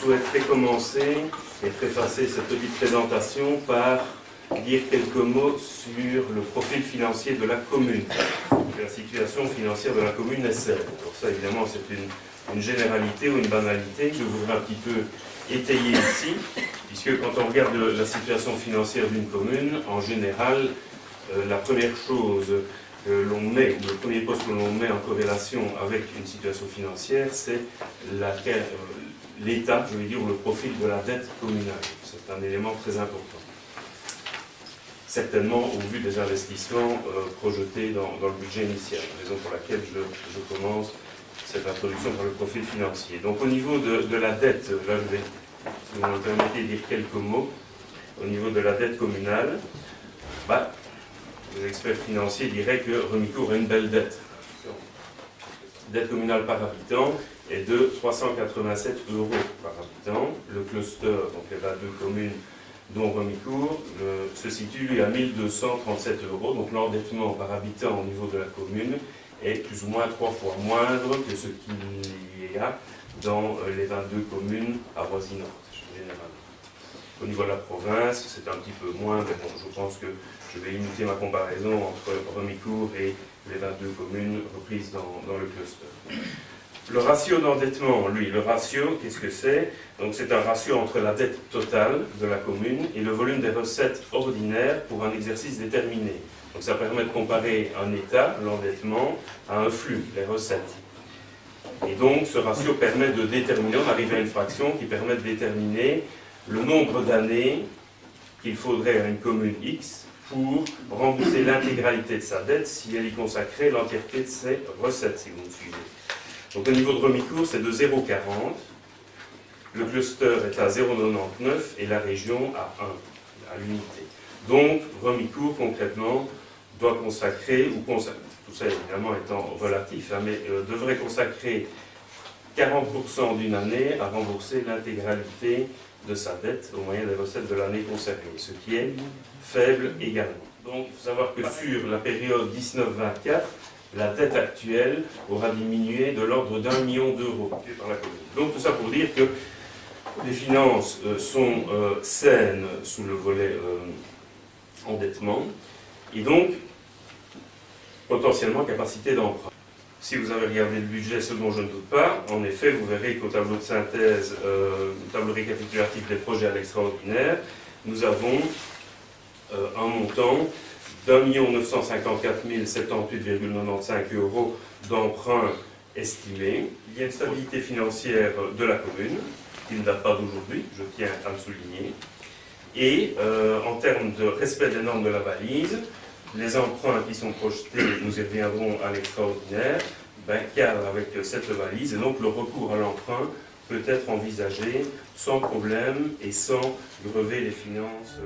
souhaiterais commencer et préfacer cette petite présentation par dire quelques mots sur le profil financier de la commune. La situation financière de la commune est celle. Alors ça, évidemment, c'est une généralité ou une banalité que je voudrais un petit peu étayer ici, puisque quand on regarde la situation financière d'une commune, en général, la première chose que l'on met, ou le premier poste que l'on met en corrélation avec une situation financière, c'est l'état, je vais dire, ou le profil de la dette communale. C'est un élément très important. Certainement au vu des investissements projetés dans le budget initial, raison pour laquelle je commence cette introduction par le profil financier. Donc au niveau de la dette, là je vais, si vous me permettez, dire quelques mots. Au niveau de la dette communale, les experts financiers diraient que Remicourt a une belle dette. La dette communale par habitant est de 387 € par habitant. Le cluster, donc les 22 communes dont Remicourt, se situe lui à 1237 €. Donc l'endettement par habitant au niveau de la commune est plus ou moins 3 fois moindre que ce qu'il y a dans les 22 communes avoisinantes, généralement. Au niveau de la province, c'est un petit peu moins, mais bon, je pense que je vais limiter ma comparaison entre Remicourt et les 22 communes reprises dans le cluster. Le ratio d'endettement, lui, le ratio, qu'est-ce que c'est? Donc c'est un ratio entre la dette totale de la commune et le volume des recettes ordinaires pour un exercice déterminé. Donc ça permet de comparer un état, l'endettement, à un flux, les recettes. Et donc ce ratio permet de déterminer, on arrive à une fraction qui permet de déterminer le nombre d'années qu'il faudrait à une commune X pour rembourser l'intégralité de sa dette si elle y consacrait l'entièreté de ses recettes, si vous me suivez. Donc au niveau de Remicourt, c'est de 0,40, le cluster est à 0,99 et la région à 1, à l'unité. Donc Remicourt, concrètement, doit consacrer, tout ça évidemment étant relatif, mais devrait consacrer 40% d'une année à rembourser l'intégralité de sa dette au moyen des recettes de l'année concernée, ce qui est faible également. Donc il faut savoir que sur la période 19-24, la dette actuelle aura diminué de l'ordre d'1 million d'euros par la commune. Donc tout ça pour dire que les finances sont saines sous le volet endettement, et donc potentiellement capacité d'emprunt. Si vous avez regardé le budget, ce dont je ne doute pas, en effet, vous verrez qu'au tableau de synthèse, tableau récapitulatif des projets à l'extraordinaire, nous avons un montant d'1 954 078,95 € d'emprunt estimé. Il y a une stabilité financière de la commune, qui ne date pas d'aujourd'hui, je tiens à le souligner. Et en termes de respect des normes de la valise, les emprunts qui sont projetés, nous y reviendrons à l'extraordinaire, cadrent avec cette valise, et donc le recours à l'emprunt peut être envisagé sans problème et sans grever les finances.